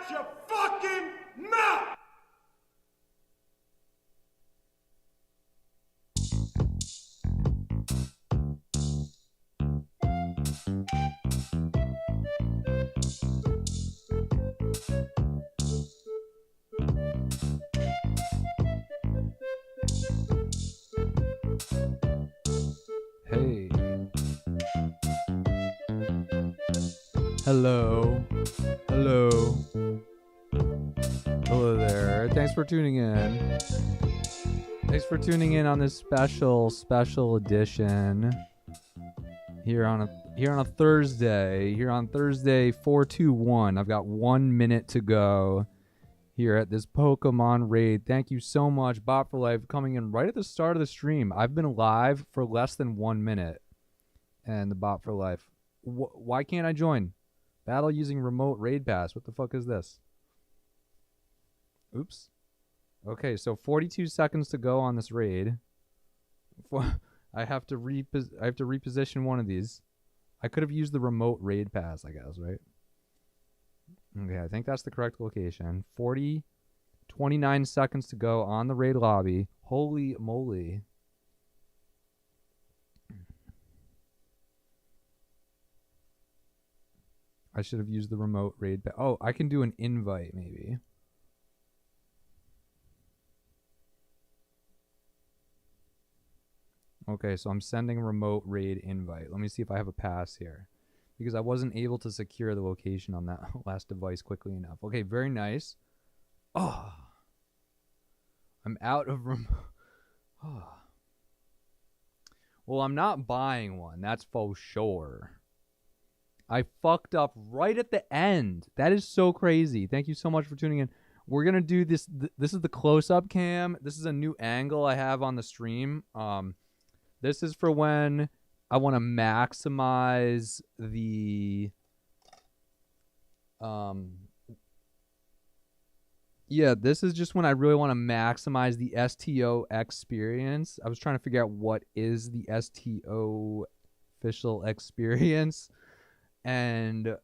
Shut your fucking mouth! Hey. Hello. Hello. Hello there. Thanks for tuning in. Thanks for tuning in on this special edition here on a Thursday. Here on Thursday 421. I've got 1 minute to go here at this Pokemon raid. Thank you so much, Bot for Life, coming in right at the start of the stream. I've been live for less than 1 minute, and the Bot for Life. Why can't I join? Battle using remote raid pass. What the fuck is this? Oops. Okay, so 42 seconds to go on this raid. I have to reposition one of these. I could have used the remote raid pass, I guess, right? Okay, I think that's the correct location. 29 seconds to go on the raid lobby. Holy moly. I should have used the remote raid. Oh, I can do an invite maybe. Okay, so I'm sending a remote raid invite. Let me see if I have a pass here, because I wasn't able to secure the location on that last device quickly enough. Okay, very nice. Oh, I'm out of room. Oh. Well, I'm not buying one. That's for sure. I fucked up right at the end. That is so crazy. Thank you so much for tuning in. We're going to do this. This is the close-up cam. This is a new angle I have on the stream. This is for when I want to maximize the yeah, this is just when I really want to maximize the STO experience. I was trying to figure out what is the STO official experience, and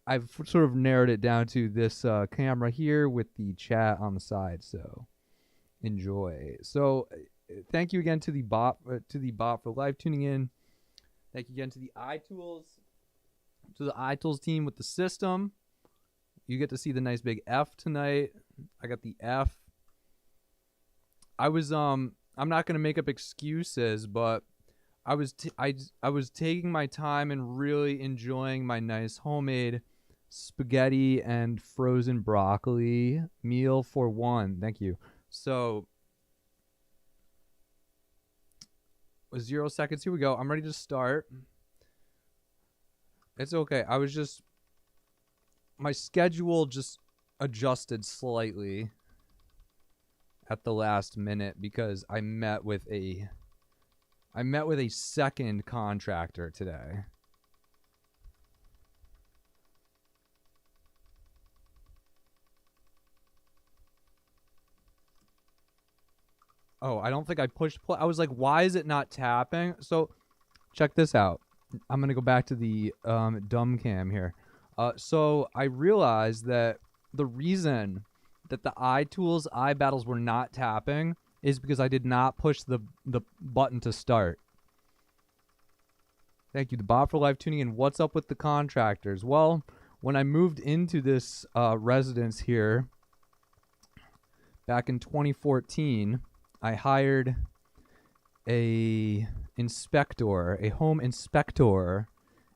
I've sort of narrowed it down to this camera here with the chat on the side, so enjoy. So thank you again to the bot for live tuning in. Thank you again to the iTools team with the system. You get to see the nice big F tonight. I got the F. I was I'm not gonna make up excuses, but I was taking my time and really enjoying my nice homemade spaghetti and frozen broccoli meal for one. Thank you. So 0 seconds. Here we go. I'm ready to start. It's okay. My schedule just adjusted slightly at the last minute because I met with a second contractor today. Oh, I don't think I pushed play. I was like, why is it not tapping? So check this out. I'm going to go back to the dumb cam here. So I realized that the reason that the iTools iBattles were not tapping is because I did not push the button to start. Thank you, the bot for live tuning in. What's up with the contractors? Well, when I moved into this residence here back in 2014, I hired a home inspector,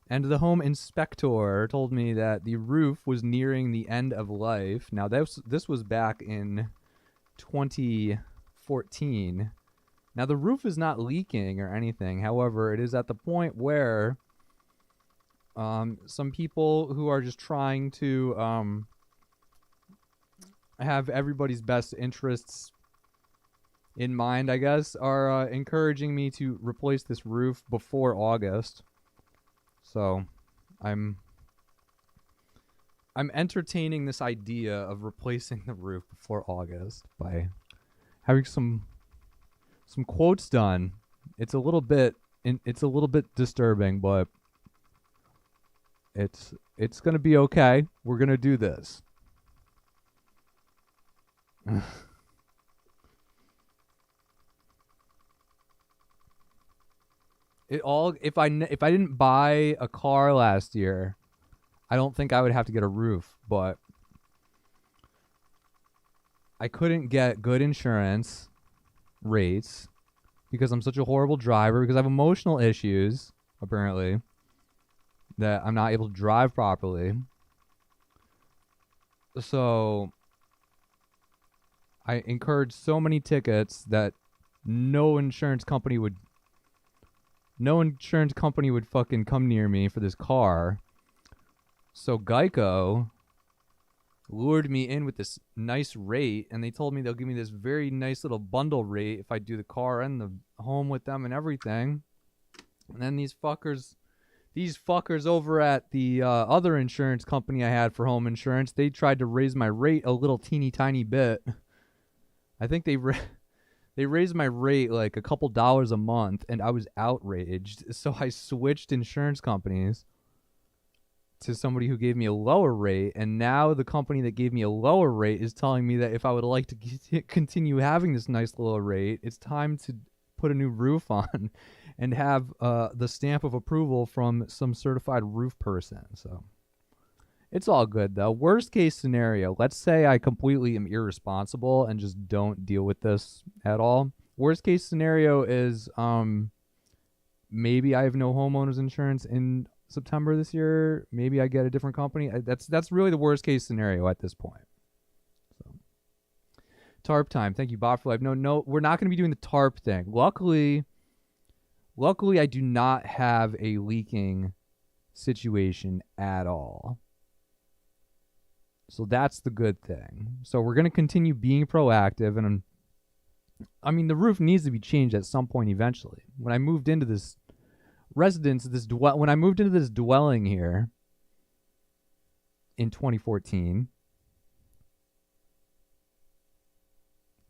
and the home inspector told me that the roof was nearing the end of life. Now this was back in 2014. Now the roof is not leaking or anything. However, it is at the point where some people who are just trying to have everybody's best interests in mind, I guess, are encouraging me to replace this roof before August. So I'm entertaining this idea of replacing the roof before August by having some quotes done. It's a little bit disturbing, but it's gonna be okay. We're gonna do this. If I didn't buy a car last year, I don't think I would have to get a roof, but I couldn't get good insurance rates because I'm such a horrible driver, because I have emotional issues, apparently, that I'm not able to drive properly. So I incurred so many tickets that no insurance company would fucking come near me for this car. So Geico lured me in with this nice rate, and they told me they'll give me this very nice little bundle rate if I do the car and the home with them and everything. And then these fuckers over at the other insurance company I had for home insurance, they tried to raise my rate a little teeny tiny bit. I think they raised my rate like a couple dollars a month, and I was outraged. So I switched insurance companies to somebody who gave me a lower rate, and now the company that gave me a lower rate is telling me that if I would like to continue having this nice lower rate, it's time to put a new roof on and have the stamp of approval from some certified roof person. So it's all good, though. Worst case scenario, let's say I completely am irresponsible and just don't deal with this at all. Worst case scenario is maybe I have no homeowners insurance in September this year. Maybe I get a different company. That's really the worst case scenario at this point. So, tarp time. Thank you, Bob, for life. No, we're not going to be doing the tarp thing. Luckily, I do not have a leaking situation at all. So that's the good thing. So we're going to continue being proactive, and I mean, the roof needs to be changed at some point eventually. When I moved into this residence, when I moved into this dwelling here in 2014,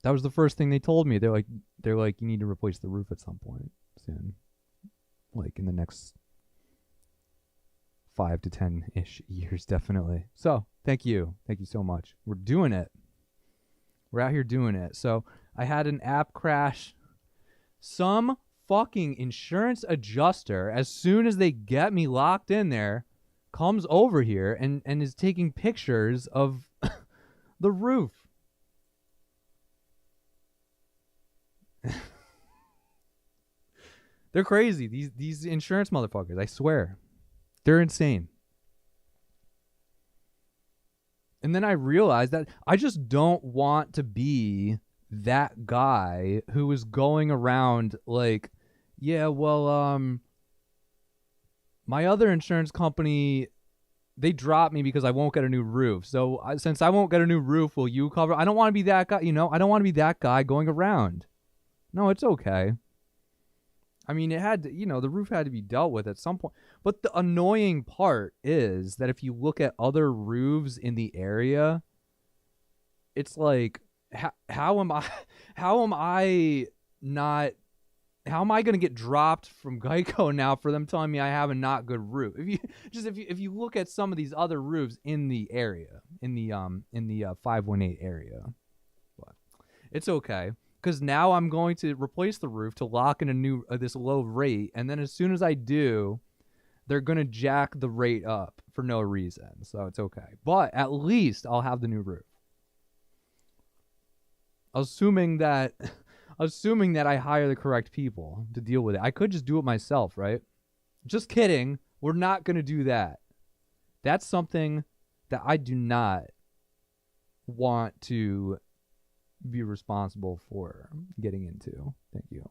that was the first thing they told me. They're like, you need to replace the roof at some point soon, like in the next 5 to 10-ish years, definitely. So thank you so much. We're doing it. We're out here doing it. So I had an app crash. Some fucking insurance adjuster, as soon as they get me locked in there, comes over here and is taking pictures of the roof. They're crazy. These insurance motherfuckers, I swear. They're insane. And then I realized that I just don't want to be that guy who is going around like, yeah, well, my other insurance company, they dropped me because I won't get a new roof. So since I won't get a new roof, will you cover? I don't want to be that guy, I don't want to be that guy going around. No, it's okay. I mean, it had to, the roof had to be dealt with at some point. But the annoying part is that if you look at other roofs in the area, it's like, how am I going to get dropped from Geico now for them telling me I have a not good roof? If you look at some of these other roofs in the area, in the 518 area, but it's okay. Because now I'm going to replace the roof to lock in this low rate, and then as soon as I do, they're going to jack the rate up for no reason. So it's okay. But at least I'll have the new roof. Assuming that I hire the correct people to deal with it. I could just do it myself, right? Just kidding. We're not going to do that. That's something that I do not want to be responsible for getting into. Thank you.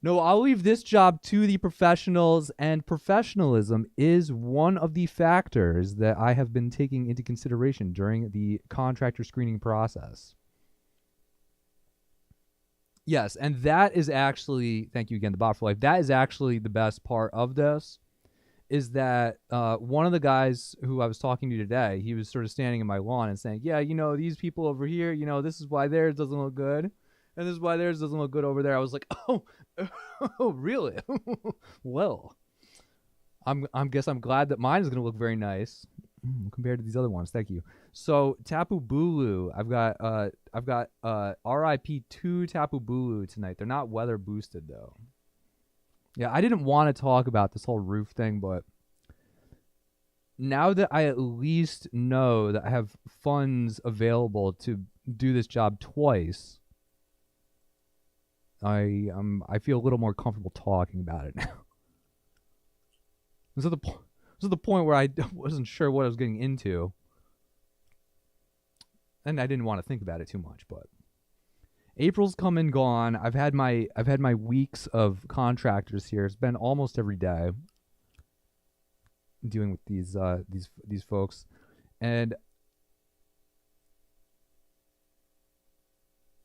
No, I'll leave this job to the professionals, and professionalism is one of the factors that I have been taking into consideration during the contractor screening process. Yes, and that is actually, thank you again, the Bot for Life, that is actually the best part of this, is that one of the guys who I was talking to today, he was sort of standing in my lawn and saying, yeah, these people over here, this is why theirs doesn't look good, and this is why theirs doesn't look good over there. I was like, oh really? Well, I'm glad that mine is going to look very nice. compared to these other ones. Thank you. So Tapu Bulu, I've got RIP 2 Tapu Bulu tonight. They're not weather boosted though. Yeah, I didn't want to talk about this whole roof thing, but now that I at least know that I have funds available to do this job twice, I feel a little more comfortable talking about it now. This is the point where I wasn't sure what I was getting into, and I didn't want to think about it too much. But April's come and gone. I've had my weeks of contractors here. It's been almost every day dealing with these folks, and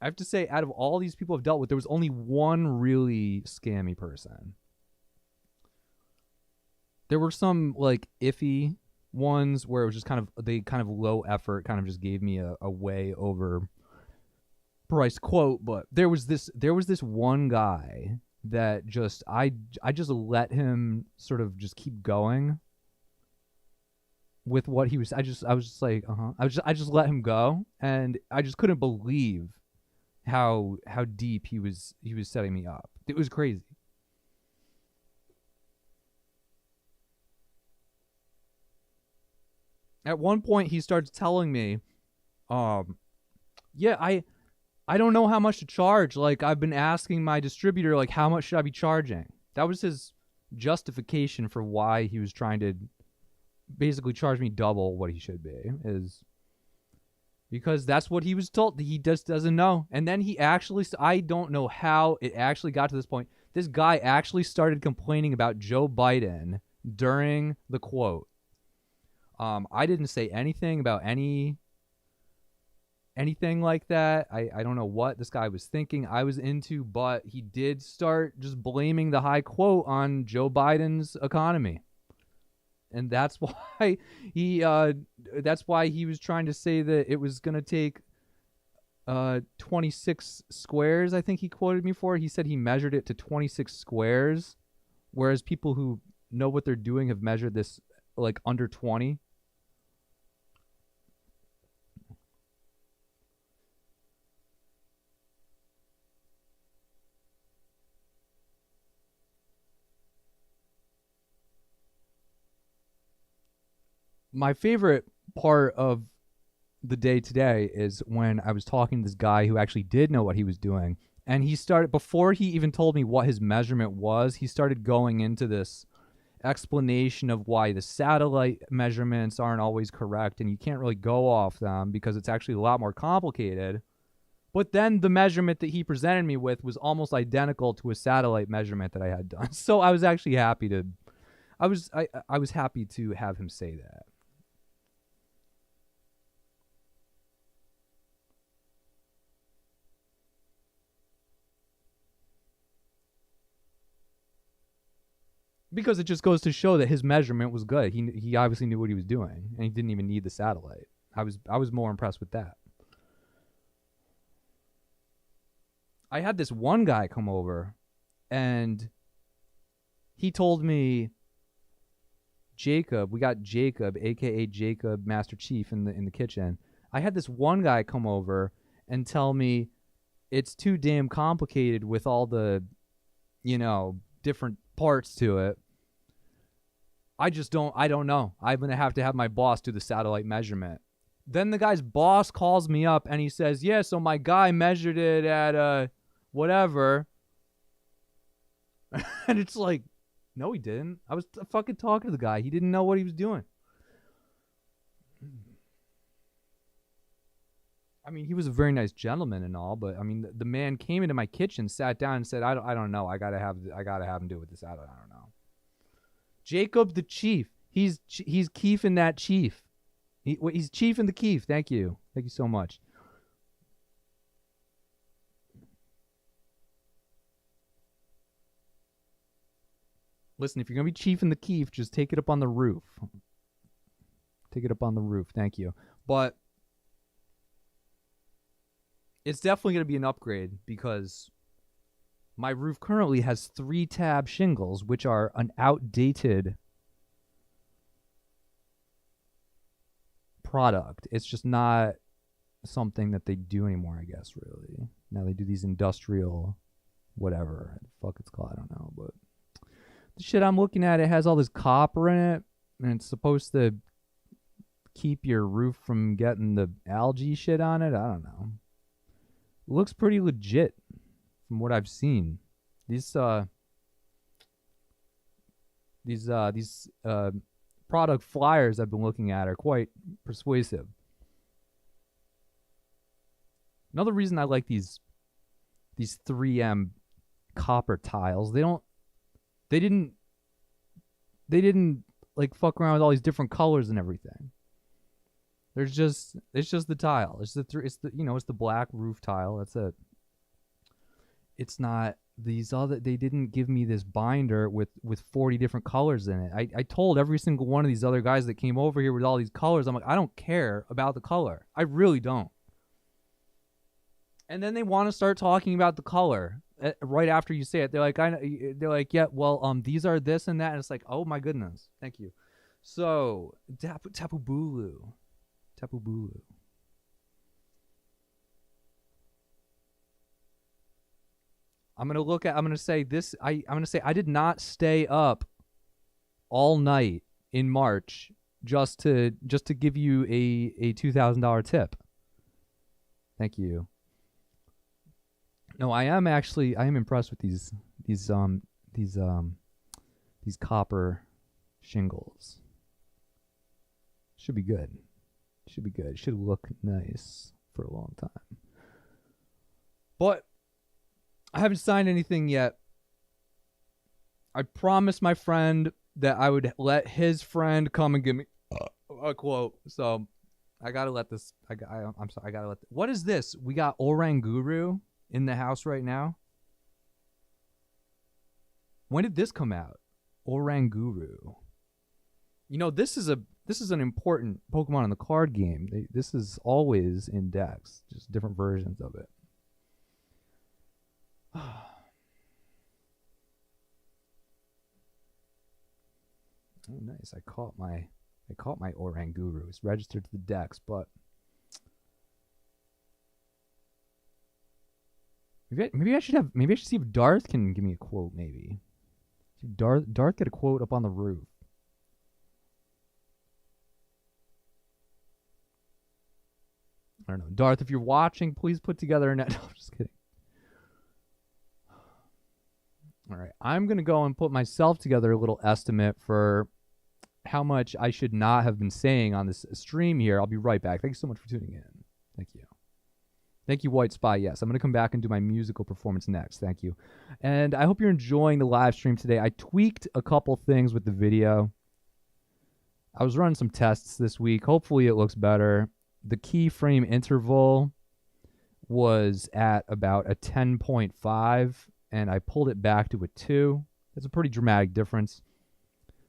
I have to say, out of all these people I've dealt with, there was only one really scammy person. There were some like iffy ones where it was just kind of low effort, kind of just gave me a way over priced quote. But there was this one guy that just I just let him sort of just keep going with what he was. I was just like I just let him go, and I just couldn't believe how deep he was setting me up. It was crazy. At one point, he starts telling me, yeah, I don't know how much to charge. Like, I've been asking my distributor, like, how much should I be charging? That was his justification for why he was trying to basically charge me double what he should be, is because that's what he was told. He just doesn't know. And then he actually, I don't know how it actually got to this point. This guy actually started complaining about Joe Biden during the quote. I didn't say anything about anything like that. I don't know what this guy was thinking I was into, but he did start just blaming the high quote on Joe Biden's economy. And that's why he was trying to say that it was going to take 26 squares, I think he quoted me for. He said he measured it to 26 squares, whereas people who know what they're doing have measured this like under 20. My favorite part of the day today is when I was talking to this guy who actually did know what he was doing. And he started, before he even told me what his measurement was, he started going into this explanation of why the satellite measurements aren't always correct and you can't really go off them because it's actually a lot more complicated. But then the measurement that he presented me with was almost identical to a satellite measurement that I had done. So I was actually happy to, I was happy to have him say that. Because it just goes to show that his measurement was good. He obviously knew what he was doing, and he didn't even need the satellite. I was more impressed with that. I had this one guy come over, and he told me, Jacob, we got Jacob, aka Jacob Master Chief, in the kitchen. I had this one guy come over and tell me it's too damn complicated with all the, different parts to it. I don't know. I'm going to have my boss do the satellite measurement. Then the guy's boss calls me up and he says, yeah, so my guy measured it at whatever. And it's like, no, he didn't. I was fucking talking to the guy. He didn't know what he was doing. I mean, he was a very nice gentleman and all, but I mean, the man came into my kitchen, sat down, and said, "I don't know. I gotta have him do it with this. I don't know." Jacob the Chief. He's Keefing that Chief. He's Chiefing the Keef. Thank you so much. Listen, if you're gonna be Chiefing the Keef, just take it up on the roof. Take it up on the roof. Thank you. But it's definitely going to be an upgrade because my roof currently has 3-tab shingles, which are an outdated product. It's just not something that they do anymore, I guess, really. Now they do these industrial whatever the fuck it's called, I don't know, but the shit I'm looking at, it has all this copper in it, and it's supposed to keep your roof from getting the algae shit on it. I don't know. It looks pretty legit from what I've seen. These product flyers I've been looking at are quite persuasive. Another reason I like these 3M copper tiles, they didn't like fuck around with all these different colors and everything. It's just the tile. It's the black roof tile. That's it. It's not these other. They didn't give me this binder with 40 different colors in it. I told every single one of these other guys that came over here with all these colors, I'm like, I don't care about the color. I really don't. And then they want to start talking about the color right after you say it. They're like, yeah, well, these are this and that, and it's like, oh my goodness, thank you. So Tapu Bulu. I'm gonna say I did not stay up all night in March just to give you a $2,000 tip. Thank you. No, I am impressed with these copper shingles. Should be good. Should look nice for a long time. But I haven't signed anything yet. I promised my friend that I would let his friend come and give me a quote. So I gotta let this. I'm sorry. I gotta let. What is this? We got Oranguru in the house right now. When did this come out? Oranguru. You know, this is an important Pokemon in the card game. This is always in decks, just different versions of it. Oh, nice. I caught my Oranguru. It's registered to the decks, but maybe I should see if Darth can give me a quote. Maybe Darth get a quote up on the roof. I don't know, Darth. If you're watching, please put together a net. No, I'm just kidding. All right, I'm gonna go and put myself together a little estimate for how much I should not have been saying on this stream here. I'll be right back. Thank you so much for tuning in. Thank you. Thank you, White Spy. Yes, I'm going to come back and do my musical performance next. Thank you. And I hope you're enjoying the live stream today. I tweaked a couple things with the video. I was running some tests this week. Hopefully it looks better. The keyframe interval was at about a 10.5, and I pulled it back to a 2. That's a pretty dramatic difference.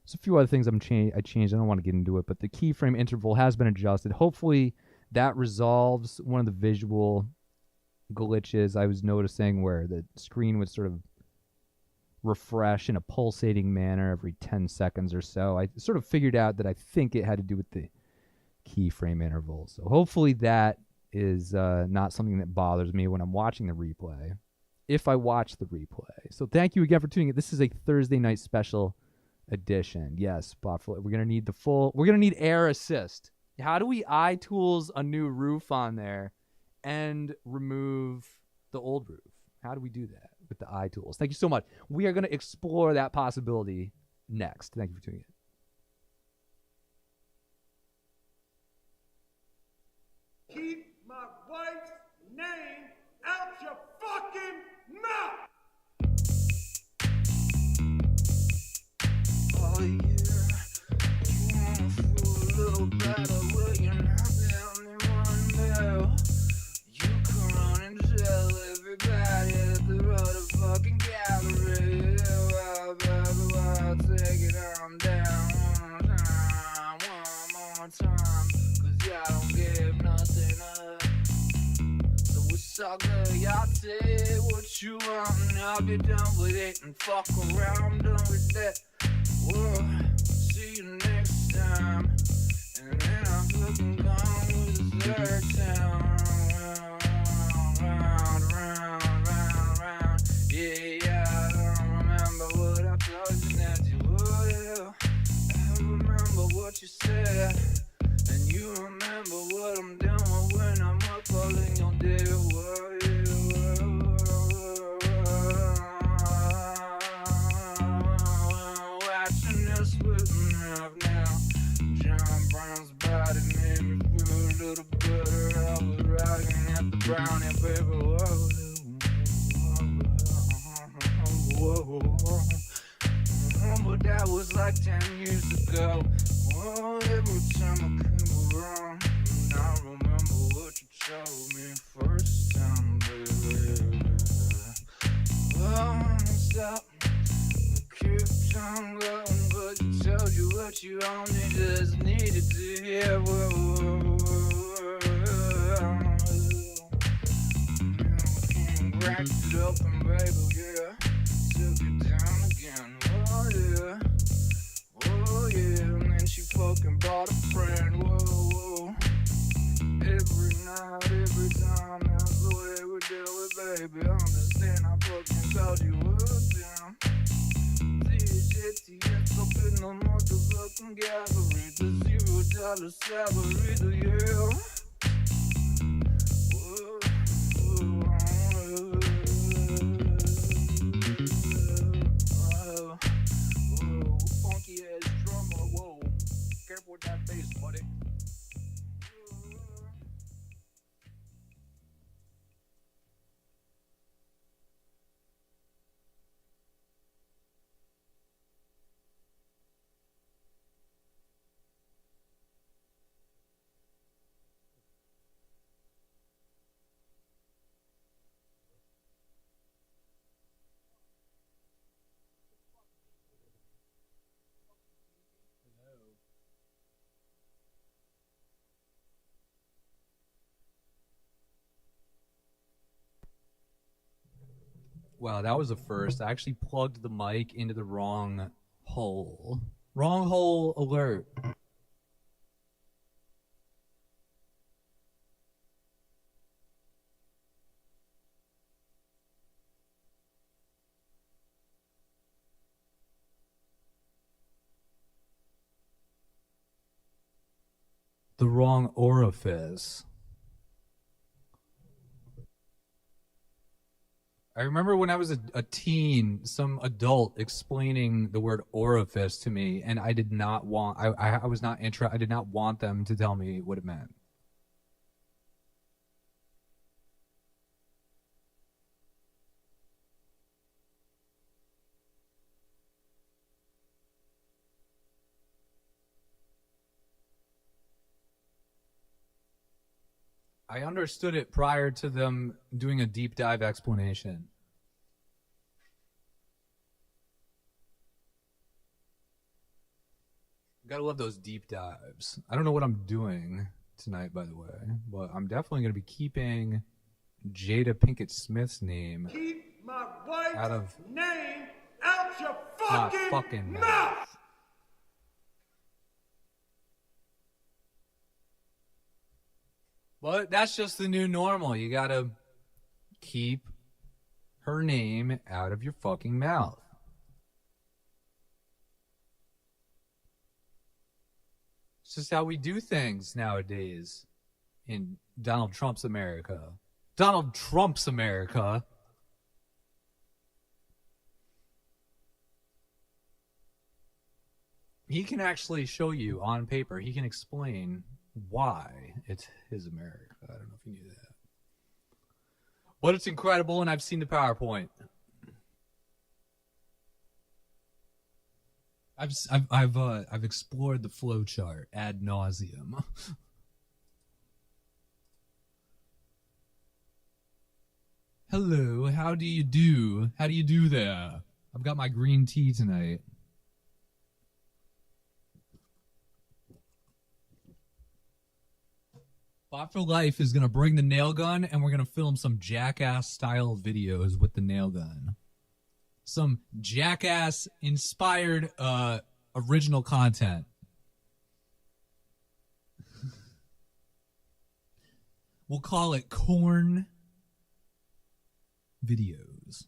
There's a few other things I changed. I don't want to get into it, but the keyframe interval has been adjusted. Hopefully that resolves one of the visual glitches I was noticing where the screen would sort of refresh in a pulsating manner every 10 seconds or so. I sort of figured out that I think it had to do with the keyframe interval. So hopefully that is not something that bothers me when I'm watching the replay, if I watch the replay. So thank you again for tuning in. This is a Thursday night special edition. Yes, Botful. We're gonna need air assist. How do we iTools a new roof on there and remove the old roof? How do we do that with the iTools? Thank you so much. We are going to explore that possibility next. Thank you for tuning in. Keep my wife's name out your fucking mouth! Oh yeah, you wanna feel a little better? Well, you're not the only one now. You can run and tell everybody at the road fucking gallery. Well, baby, well, take it on down one more time, 'cause y'all don't give nothing up. So it's all good, y'all say what you want, and I'll be done with it and fuck around, I'm done with that. Well, see you next time, and then I'm looking gone. you remember what I'm doing when I'm up all in your dead world. Watching this with me now. John Brown's body made me feel a little better. I was rocking at the brownie paper. But that was like 10 years ago. Oh, every time I came around, and I remember what you told me first time, baby. Oh, stop, keep on going, but you told you what you only just needed to hear. Cracked it open, baby, yeah. Took it down again, oh yeah. Oh yeah, and then she fucking brought a friend, whoa. Every night, every time, that's the way we do it, baby. Understand, I fucking told you what's down. THuRSDay up in the motherfucking gallery. The $0 salary, the year. Funky ass drummer, whoa. Careful with that bass, buddy. Wow, that was a first. I actually plugged the mic into the wrong hole. Wrong hole alert. The wrong orifice. I remember when I was a teen, some adult explaining the word orifice to me, and I did not want. I was not I did not want them to tell me what it meant. I understood it prior to them doing a deep dive explanation. Gotta love those deep dives. I don't know what I'm doing tonight, by the way, but I'm definitely gonna be keeping Jada Pinkett Smith's name Keep my wife's out of name out your my fucking, fucking mouth. mouth. But that's just the new normal. You gotta keep her name out of your fucking mouth. It's just how we do things nowadays in Donald Trump's America. Donald Trump's America. He can actually show you on paper. He can explain why it's his America. I don't know if you knew that. But it's incredible, and I've seen the PowerPoint. I've explored the flowchart ad nauseum. Hello, how do you do? How do you do there? I've got my green tea tonight. Bot for Life is gonna bring the nail gun, and we're gonna film some Jackass style videos with the nail gun. Some Jackass inspired original content. We'll call it Corn Videos.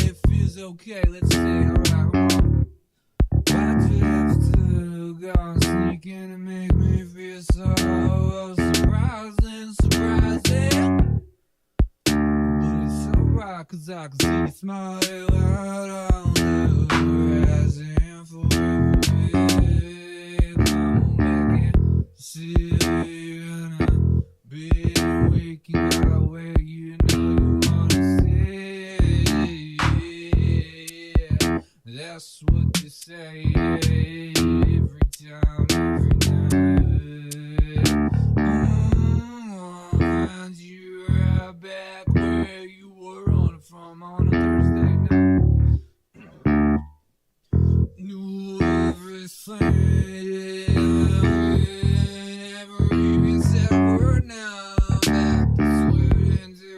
It feels okay, let's see. Alright, come on. Why'd you have to go and sneak in and make me feel so surprising? But it's alright, cause I can see you smiling right on the horizon forever. Come back and see you gonna be waking up where you know you wanna stay. That's what they say every time, every night. I'll find you right back where you were on from on a Thursday night. Knew everything, never even said a word now. Back to sweating to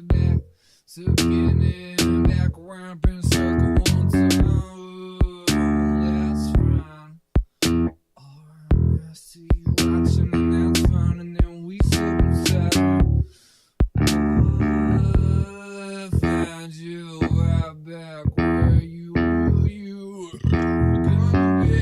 back to getting back around in circle one time. That's fine. Alright, I see you watching and that's fine. And then we slip inside. I find you right back where you were gonna be.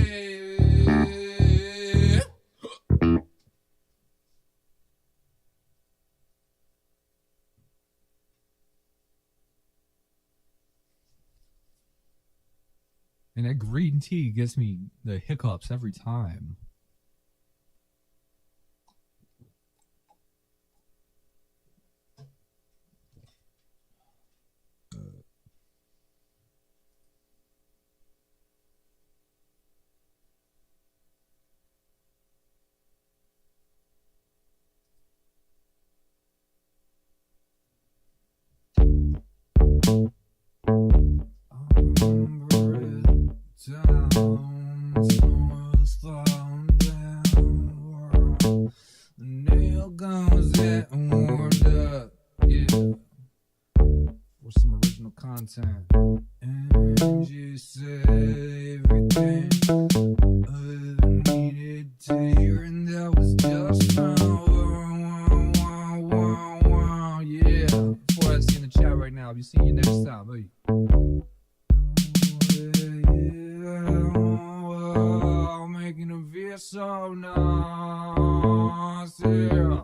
And that green tea gets me the hiccups every time. For some original content. And you said everything I needed to hear, and that was just fine. Yeah. Before I see in the chat right now, I'll be seeing you next time. Hey. Making a feel so nice, yeah.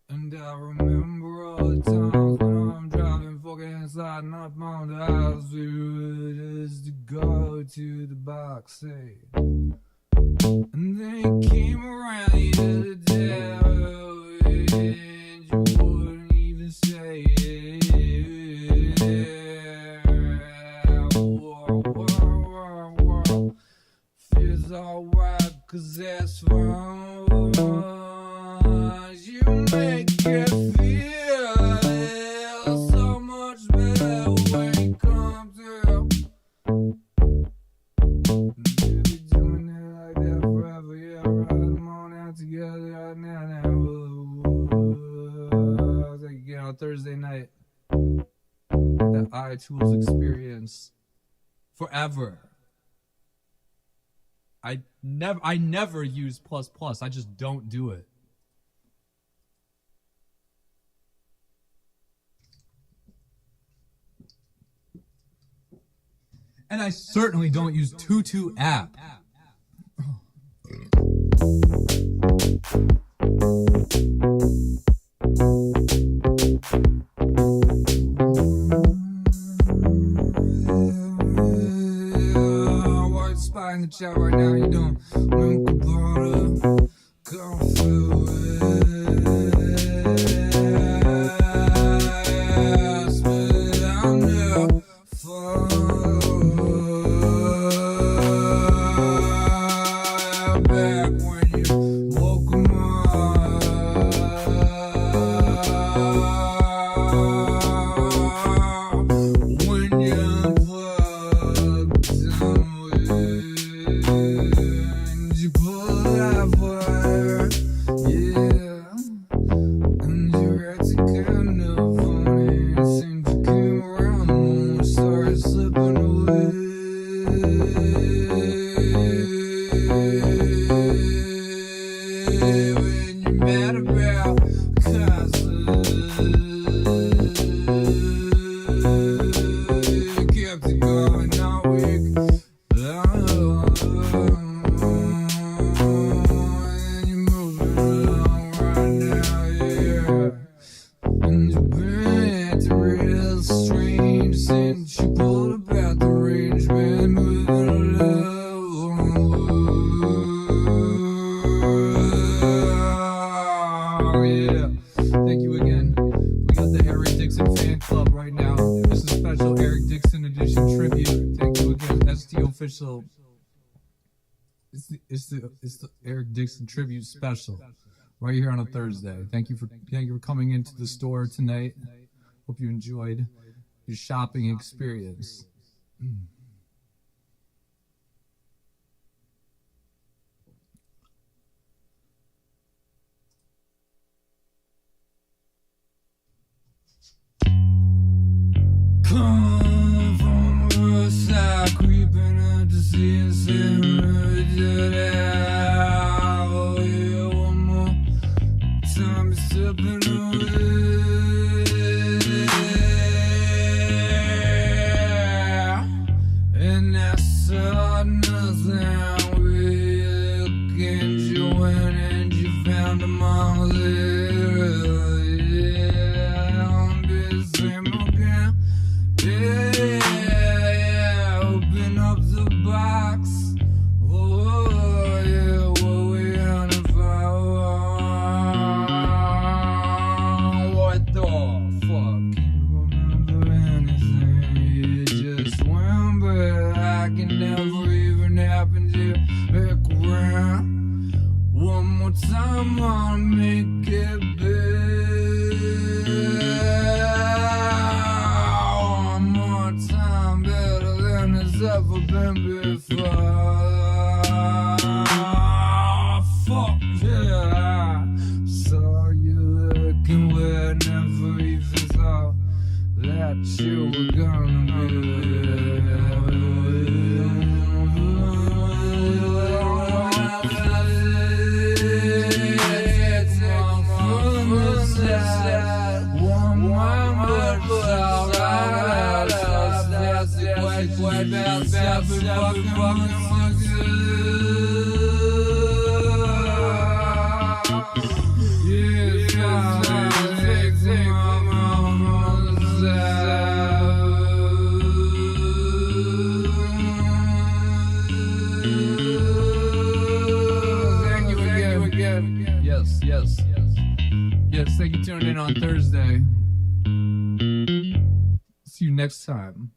And I remember all the times when I'm driving fucking sliding up on the house just to go to the box, hey. And then you came around the other day and you wouldn't even say it. Whoa. Feels alright, cause that's fun. You make it feel so much better when you come through. And we'll be doing it like that forever, yeah. Ride them on out together right now. I'll take it again on Thursday night. That iTools experience forever. I never use plus. I just don't do it. And I certainly don't use THuRSDay app. White spy in the chat right now, you doing? Come through it. But I'm never back when you woke 'em up. When you unplugged some wind, you pulled out fire, yeah. And you're acting kind of funny. It seems you came around the moon and started slipping away. When you're mad about causes, official. It's the Eric Dixon tribute special, right here on a Thursday. Thank you for coming into the store tonight. Hope you enjoyed your shopping experience. Come from the west side, creeping up to see us in oh yeah, one more time, stepping away, and I saw nothing. We looking, you went and you found them all there. Yeah, I'll be the same again. Yeah, open up the box. Oh, yeah, what we hunting for? What the fuck? Can't remember anything. You just went, but I can never even happen to back around. One more time, I'll make it big. One more time, better than it's ever been before. Fuck yeah, saw you looking where I never even thought that you were gonna be. Yes, thank you for tuning in on Thursday. See you next time.